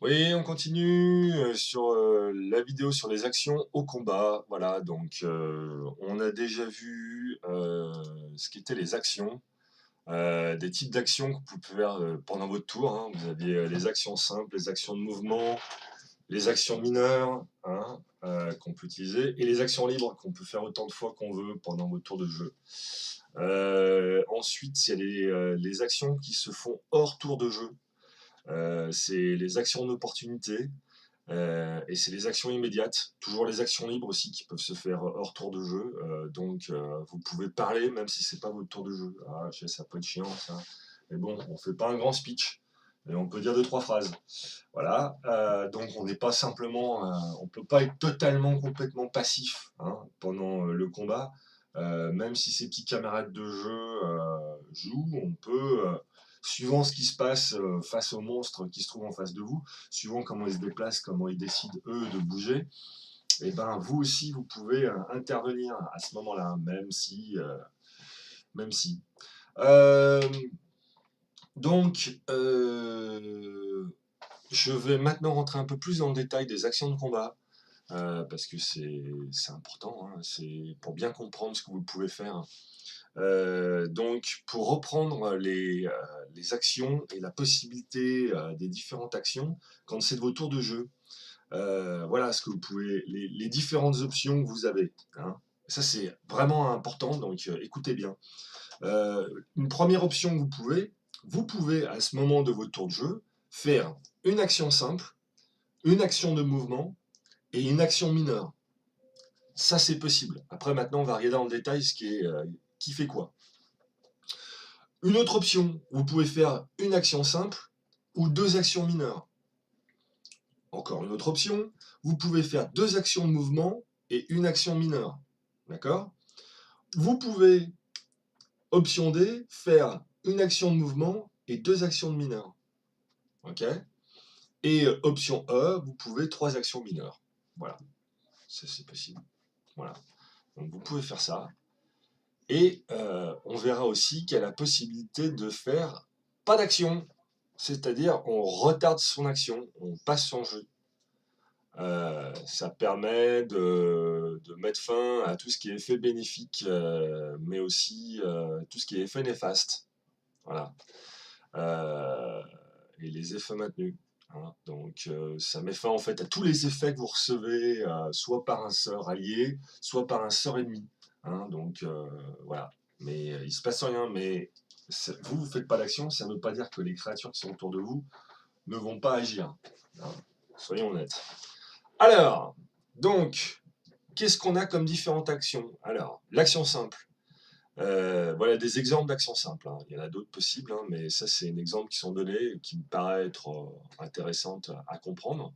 Oui, on continue sur la vidéo sur les actions au combat. Voilà, donc on a déjà vu ce qu'étaient les actions, des types d'actions que vous pouvez faire pendant votre tour, hein. Vous aviez les actions simples, les actions de mouvement, les actions mineures, hein, qu'on peut utiliser, et les actions libres qu'on peut faire autant de fois qu'on veut pendant votre tour de jeu. Ensuite, il y a les actions qui se font hors tour de jeu. C'est les actions d'opportunité. Et c'est les actions immédiates, toujours les actions libres aussi qui peuvent se faire hors tour de jeu. Donc vous pouvez parler même si c'est pas votre tour de jeu. Ah, je sais, ça peut être chiant ça. Mais bon, on fait pas un grand speech. Mais on peut dire deux, trois phrases. Voilà. Donc on n'est pas simplement. On peut pas être totalement, complètement passif, hein, pendant le combat. Même si ses petits camarades de jeu jouent, on peut. Suivant ce qui se passe face aux monstres qui se trouvent en face de vous, suivant comment ils se déplacent, comment ils décident eux de bouger, et ben vous aussi vous pouvez intervenir à ce moment-là, même si. Euh, donc, je vais maintenant rentrer un peu plus dans le détail des actions de combat. Parce que c'est important, hein, c'est pour bien comprendre ce que vous pouvez faire. Donc, pour reprendre les actions et la possibilité des différentes actions, quand c'est de vos tours de jeu, voilà ce que vous pouvez, les différentes options que vous avez, hein. Ça, c'est vraiment important, donc écoutez bien. Une première option que vous pouvez à ce moment de votre tour de jeu faire une action simple, une action de mouvement et une action mineure. Ça, c'est possible. Après, maintenant, on va regarder dans le détail qui fait quoi. Une autre option, vous pouvez faire une action simple ou deux actions mineures. Encore une autre option, vous pouvez faire deux actions de mouvement et une action mineure. D'accord? Vous pouvez, option D, faire une action de mouvement et deux actions de mineure. Ok? Et option E, vous pouvez trois actions mineures. Voilà, c'est possible. Voilà. Donc vous pouvez faire ça. Et on verra aussi qu'il y a la possibilité de faire pas d'action, c'est-à-dire on retarde son action, on passe son jeu. Ça permet de mettre fin à tout ce qui est effet bénéfique, mais aussi tout ce qui est effet néfaste. Voilà. Et les effets maintenus, hein. Donc ça met fin en fait à tous les effets que vous recevez, soit par un sort allié, soit par un sort ennemi, hein. Donc voilà. Mais il se passe rien. Mais vous faites pas d'action, ça ne veut pas dire que les créatures qui sont autour de vous ne vont pas agir, hein. Soyons honnêtes. Alors, donc, qu'est-ce qu'on a comme différentes actions? Alors, l'action simple. Voilà des exemples d'actions simples, hein. Il y en a d'autres possibles, hein, mais ça, c'est un exemple qui sont donnés et qui me paraît être intéressante à comprendre.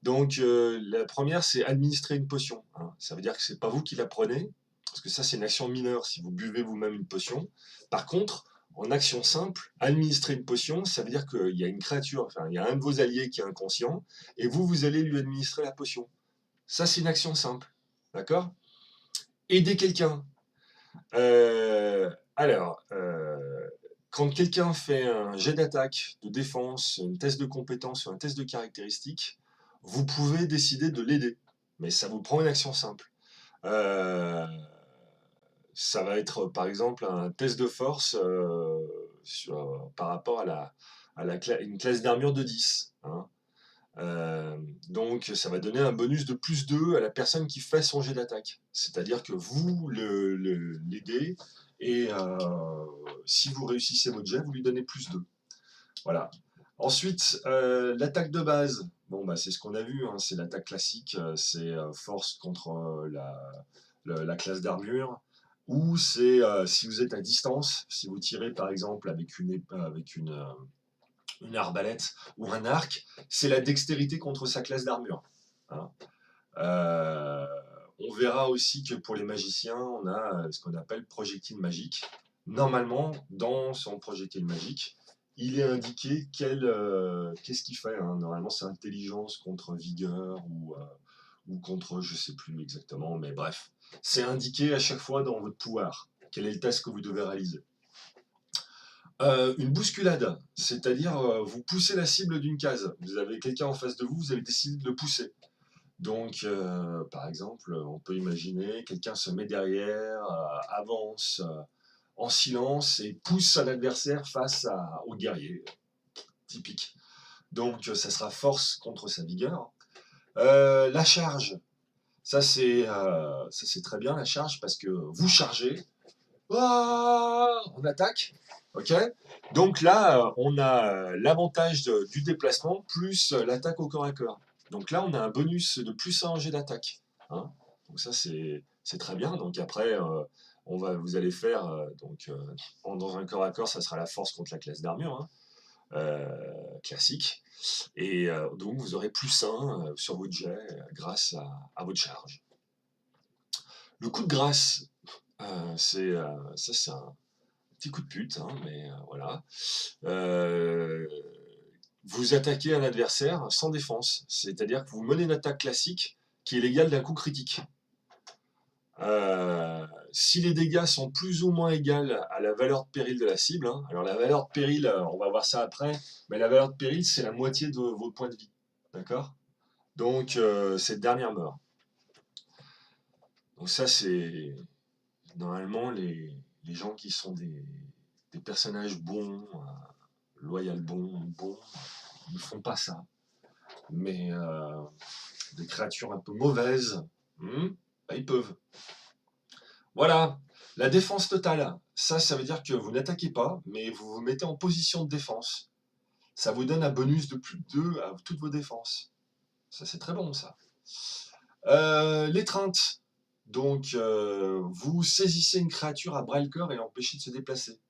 Donc, la première, c'est administrer une potion, hein. Ça veut dire que c'est pas vous qui la prenez, parce que ça, c'est une action mineure si vous buvez vous-même une potion. Par contre, en action simple, administrer une potion, ça veut dire qu'il y a une créature, enfin, il y a un de vos alliés qui est inconscient, et vous allez lui administrer la potion. Ça, c'est une action simple. D'accord? Aider quelqu'un. Alors, quand quelqu'un fait un jet d'attaque, de défense, un test de compétence ou un test de caractéristique, vous pouvez décider de l'aider. Mais ça vous prend une action simple. Euh, Ça va être par exemple un test de force par rapport une classe d'armure de 10, hein. Donc ça va donner un bonus de plus 2 à la personne qui fait son jet d'attaque. C'est-à-dire que vous l'aidez et si vous réussissez votre jet, vous lui donnez plus 2. Voilà. Ensuite, l'attaque de base. Bon, bah, c'est ce qu'on a vu, hein, c'est l'attaque classique, c'est force contre la classe d'armure. Ou c'est si vous êtes à distance, si vous tirez par exemple avec une arbalète ou un arc, c'est la dextérité contre sa classe d'armure, hein. Euh, on verra aussi que pour les magiciens, on a ce qu'on appelle projectile magique. Normalement, dans son projectile magique, il est indiqué qu'est-ce qu'il fait, hein. Normalement, c'est intelligence contre vigueur ou contre, je ne sais plus exactement, mais bref. C'est indiqué à chaque fois dans votre pouvoir. Quel est le test que vous devez réaliser. Une bousculade, c'est-à-dire vous poussez la cible d'une case. Vous avez quelqu'un en face de vous, vous avez décidé de le pousser. Donc, par exemple, on peut imaginer quelqu'un se met derrière, avance en silence et pousse un adversaire au guerrier, typique. Donc, ça sera force contre sa vigueur. La charge, ça c'est très bien la charge parce que vous chargez, on attaque, ok. Donc là, on a l'avantage du déplacement plus l'attaque au corps à corps. Donc là, on a un bonus de plus 1 en jet d'attaque, hein. Donc ça, c'est très bien. Donc après, vous allez faire, dans un corps à corps, ça sera la force contre la classe d'armure, hein, classique. Et donc, vous aurez plus 1 sur votre jet grâce à votre charge. Le coup de grâce, c'est un petit coup de pute, hein, mais voilà. Euh, vous attaquez un adversaire sans défense, c'est-à-dire que vous menez une attaque classique qui est l'égale d'un coup critique. Si les dégâts sont plus ou moins égales à la valeur de péril de la cible, hein, alors la valeur de péril, on va voir ça après, mais la valeur de péril, c'est la moitié de vos points de vie. D'accord. Donc, c'est dernière mort. Donc ça, c'est normalement les gens qui sont des personnages bons, loyal bons, ils ne font pas ça. Mais des créatures un peu mauvaises, bah, ils peuvent. Voilà, la défense totale. Ça veut dire que vous n'attaquez pas, mais vous vous mettez en position de défense. Ça vous donne un bonus de plus de 2 à toutes vos défenses. Ça, c'est très bon, ça. L'étreinte. Donc, vous saisissez une créature à bras le corps et l'empêchez de se déplacer.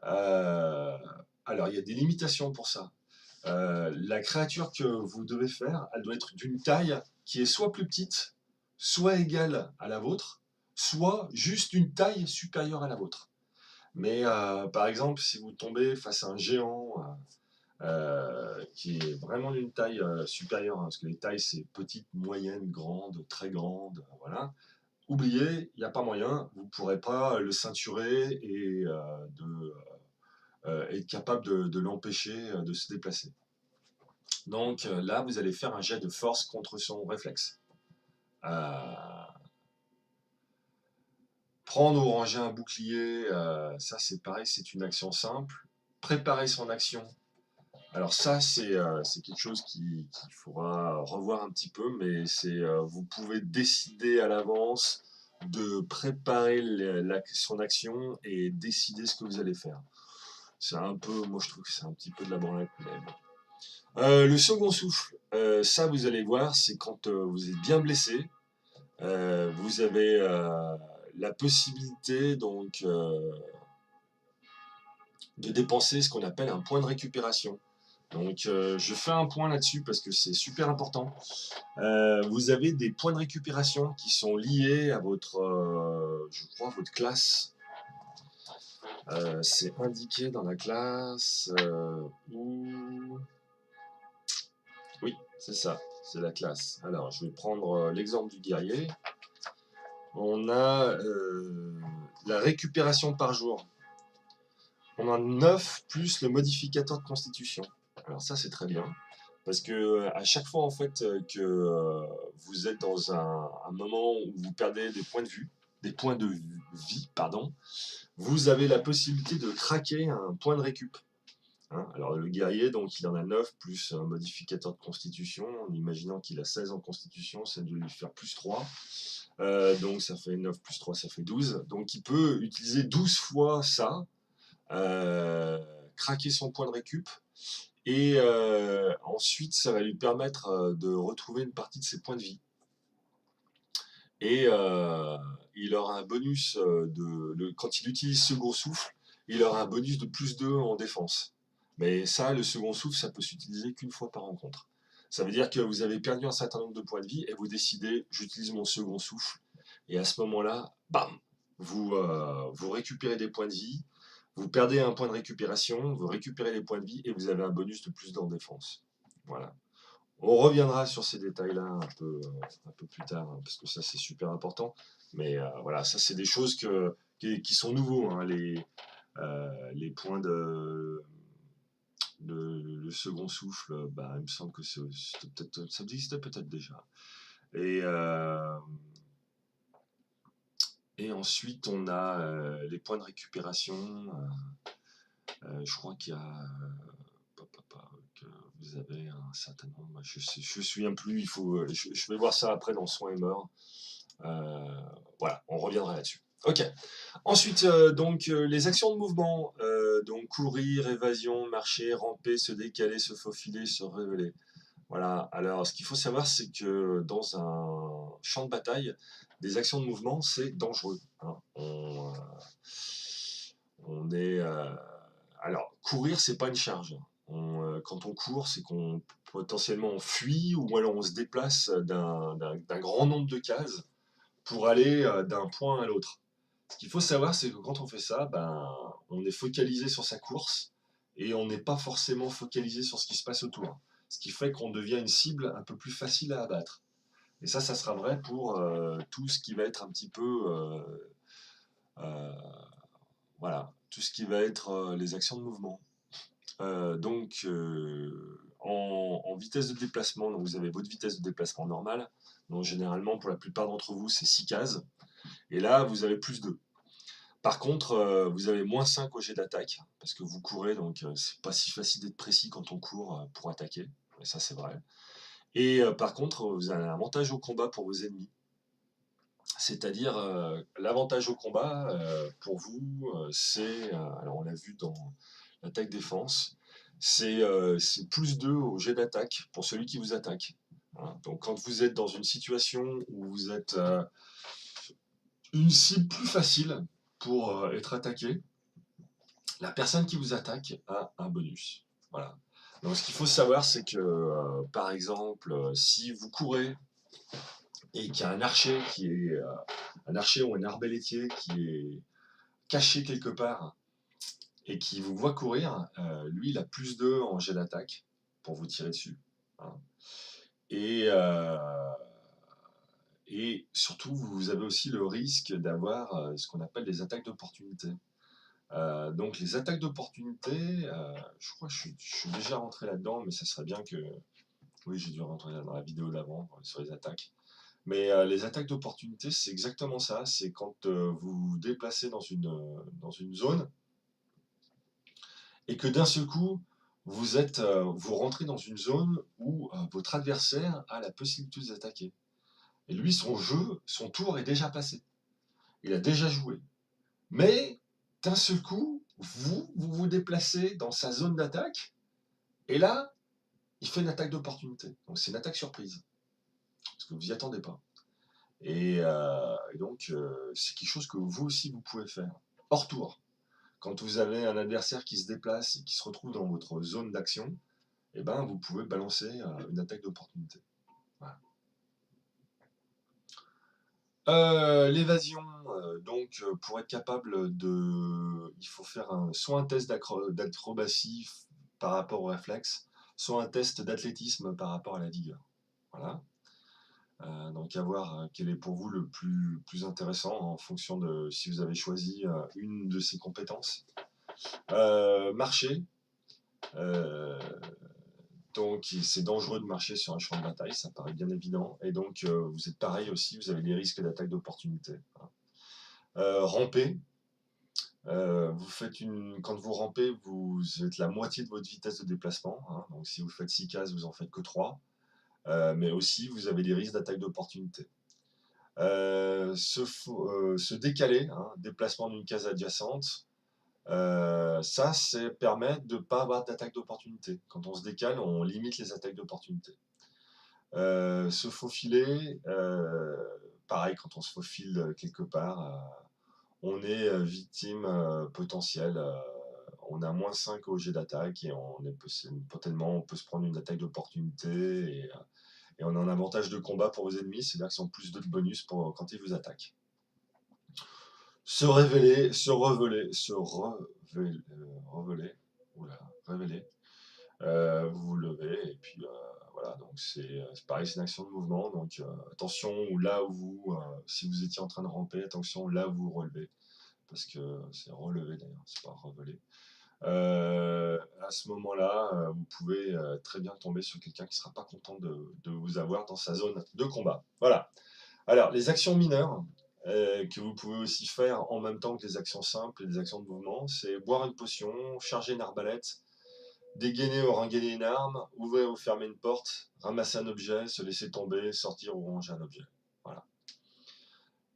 Alors, il y a des limitations pour ça. La créature que vous devez faire, elle doit être d'une taille qui est soit plus petite, soit égale à la vôtre, soit juste d'une taille supérieure à la vôtre. Mais par exemple, si vous tombez face à un géant qui est vraiment d'une taille supérieure, hein, parce que les tailles c'est petite, moyenne, grande, très grande, voilà. Oubliez, il n'y a pas moyen, vous ne pourrez pas le ceinturer et être capable de l'empêcher de se déplacer. Donc là, vous allez faire un jet de force contre son réflexe. Prendre ou ranger un bouclier, ça c'est pareil, c'est une action simple. Préparer son action. Alors ça, c'est quelque chose qu'il faudra revoir un petit peu, mais vous pouvez décider à l'avance de préparer son action et décider ce que vous allez faire. C'est un peu, moi je trouve que c'est un petit peu de la branlette, mais bon. Le second souffle, ça vous allez voir, c'est quand vous êtes bien blessé, vous avez la possibilité donc de dépenser ce qu'on appelle un point de récupération. Donc je fais un point là-dessus parce que c'est super important. Vous avez des points de récupération qui sont liés à je crois, votre classe. C'est indiqué dans la classe où... Oui, c'est ça, c'est la classe. Alors, je vais prendre l'exemple du guerrier. On a la récupération par jour. On a 9 plus le modificateur de constitution. Alors ça, c'est très bien. Parce que à chaque fois en fait que vous êtes dans un moment où vous perdez des points de vie, pardon, vous avez la possibilité de craquer un point de récup. Hein. Alors le guerrier, donc il en a 9 plus un modificateur de constitution, en imaginant qu'il a 16 en constitution, ça doit lui faire plus 3. Donc ça fait 9 plus 3, ça fait 12. Donc il peut utiliser 12 fois ça, craquer son point de récup, et ensuite ça va lui permettre de retrouver une partie de ses points de vie. Et il aura un bonus, quand il utilise second souffle, il aura un bonus de plus 2 en défense. Mais ça, le second souffle, ça peut s'utiliser qu'une fois par rencontre. Ça veut dire que vous avez perdu un certain nombre de points de vie et vous décidez, j'utilise mon second souffle. Et à ce moment-là, bam, vous récupérez des points de vie, vous perdez un point de récupération, vous récupérez les points de vie et vous avez un bonus de plus 2 en défense. Voilà. On reviendra sur ces détails-là un peu plus tard, hein, parce que ça c'est super important. Mais voilà, ça c'est des choses qui sont nouveaux, hein, Les points de second souffle, bah, il me semble que ça existait peut-être déjà. Et ensuite, on a les points de récupération. Je crois qu'il y a que vous avez un certain nombre. Je me souviens plus. Je vais voir ça après dans Soins et Morts. Voilà, on reviendra là-dessus. Ok. Ensuite, les actions de mouvement, donc courir, évasion, marcher, ramper, se décaler, se faufiler, se révéler. Voilà. Alors, ce qu'il faut savoir, c'est que dans un champ de bataille, des actions de mouvement, c'est dangereux, hein. On est. Alors, courir, c'est pas une charge. Quand on court, c'est qu'on potentiellement on fuit ou alors on se déplace d'un grand nombre de cases pour aller d'un point à l'autre. Ce qu'il faut savoir, c'est que quand on fait ça, ben, on est focalisé sur sa course et on n'est pas forcément focalisé sur ce qui se passe autour. Ce qui fait qu'on devient une cible un peu plus facile à abattre. Et ça sera vrai pour tout ce qui va être un petit peu, euh, voilà, tout ce qui va être les actions de mouvement. En vitesse de déplacement, donc vous avez votre vitesse de déplacement normale. Donc généralement, pour la plupart d'entre vous, c'est 6 cases. Et là, vous avez plus 2. Par contre, vous avez moins 5 au jet d'attaque, parce que vous courez, donc c'est pas si facile d'être précis quand on court pour attaquer. Et ça, c'est vrai. Et par contre, vous avez un avantage au combat pour vos ennemis. C'est-à-dire, l'avantage au combat, pour vous, c'est, alors on l'a vu dans l'attaque-défense, c'est plus 2 au jet d'attaque pour celui qui vous attaque. Hein. Donc quand vous êtes dans une situation où vous êtes une cible plus facile pour être attaqué, la personne qui vous attaque a un bonus. Voilà. Donc ce qu'il faut savoir, c'est que, par exemple, si vous courez et qu'il y a un archer un archer ou un arbalétier qui est caché quelque part et qui vous voit courir, lui, il a plus 2 en jet d'attaque pour vous tirer dessus. Hein. Et, euh, et surtout, vous avez aussi le risque d'avoir ce qu'on appelle des attaques d'opportunité. Donc les attaques d'opportunité, je crois que je suis déjà rentré là-dedans, mais ça serait bien que... Oui, j'ai dû rentrer dans la vidéo d'avant sur les attaques. Mais les attaques d'opportunité, c'est exactement ça. C'est quand vous vous déplacez dans une zone et que d'un seul coup, vous rentrez dans une zone où votre adversaire a la possibilité de vous attaquer. Et lui, son tour est déjà passé. Il a déjà joué. Mais d'un seul coup, vous déplacez dans sa zone d'attaque, et là, il fait une attaque d'opportunité. Donc c'est une attaque surprise, parce que vous n'y attendez pas. Et donc, c'est quelque chose que vous aussi, vous pouvez faire, hors tour. Quand vous avez un adversaire qui se déplace et qui se retrouve dans votre zone d'action, eh ben, vous pouvez balancer une attaque d'opportunité. Voilà. L'évasion, donc pour être capable de... Il faut faire soit un test d'acrobatie par rapport au réflexe, soit un test d'athlétisme par rapport à la vigueur. Voilà. Donc à voir quel est pour vous le plus intéressant en fonction de si vous avez choisi une de ces compétences. Marcher. Donc c'est dangereux de marcher sur un champ de bataille, ça paraît bien évident. Et donc vous êtes pareil aussi, vous avez des risques d'attaque d'opportunité. Ramper. Quand vous rampez, vous êtes la moitié de votre vitesse de déplacement. Hein. Donc si vous faites 6 cases, vous en faites que 3. Mais aussi, vous avez des risques d'attaque d'opportunité. Se décaler, hein, déplacement d'une case adjacente, ça, c'est permettre de ne pas avoir d'attaque d'opportunité. Quand on se décale, on limite les attaques d'opportunité. Se faufiler, pareil, quand on se faufile quelque part, on est victime potentielle. On a moins 5 au jet d'attaque et potentiellement on peut se prendre une attaque d'opportunité et on a un avantage de combat pour vos ennemis, c'est-à-dire qu'ils ont plus de bonus quand ils vous attaquent. Se révéler, se reveler, révéler. Vous vous levez et puis voilà, donc c'est pareil, c'est une action de mouvement, donc attention là où si vous étiez en train de ramper, attention là où vous vous relevez, parce que c'est relevé d'ailleurs, c'est pas revelé. À ce moment-là, vous pouvez très bien tomber sur quelqu'un qui ne sera pas content de vous avoir dans sa zone de combat. Voilà. Alors, les actions mineures que vous pouvez aussi faire en même temps que les actions simples et les actions de mouvement, c'est boire une potion, charger une arbalète, dégainer ou rengainer une arme, ouvrir ou fermer une porte, ramasser un objet, se laisser tomber, sortir ou ranger un objet. Voilà.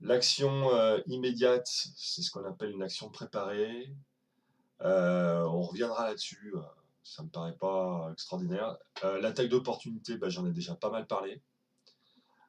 L'action immédiate, c'est ce qu'on appelle une action préparée. On reviendra là-dessus, ça me paraît pas extraordinaire. L'attaque d'opportunité, j'en ai déjà pas mal parlé.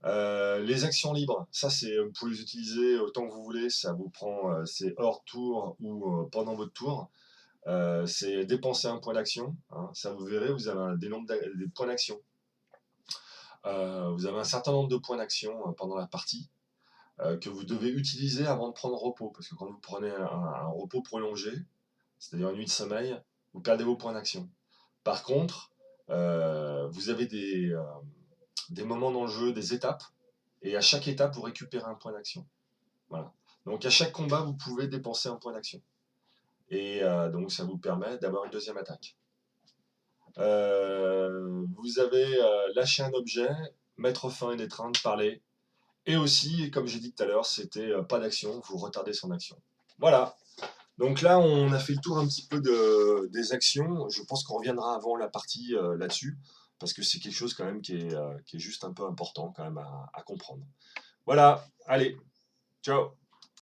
Les actions libres, ça vous pouvez les utiliser autant que vous voulez, ça vous prend, c'est hors tour ou pendant votre tour. C'est dépenser un point d'action, hein. Ça vous verrez, vous avez des points d'action. Vous avez un certain nombre de points d'action pendant la partie que vous devez utiliser avant de prendre repos, parce que quand vous prenez un repos prolongé, c'est-à-dire une nuit de sommeil, vous perdez vos points d'action. Par contre, vous avez des moments dans le jeu, des étapes, et à chaque étape, vous récupérez un point d'action. Voilà. Donc à chaque combat, vous pouvez dépenser un point d'action. Et donc ça vous permet d'avoir une deuxième attaque. Vous avez lâché un objet, mettre fin à une étreinte, parler. Et aussi, comme j'ai dit tout à l'heure, c'était pas d'action, vous retardez son action. Voilà. Donc là, on a fait le tour un petit peu des actions. Je pense qu'on reviendra avant la partie là-dessus, parce que c'est quelque chose quand même qui est juste un peu important quand même à comprendre. Voilà, allez, ciao.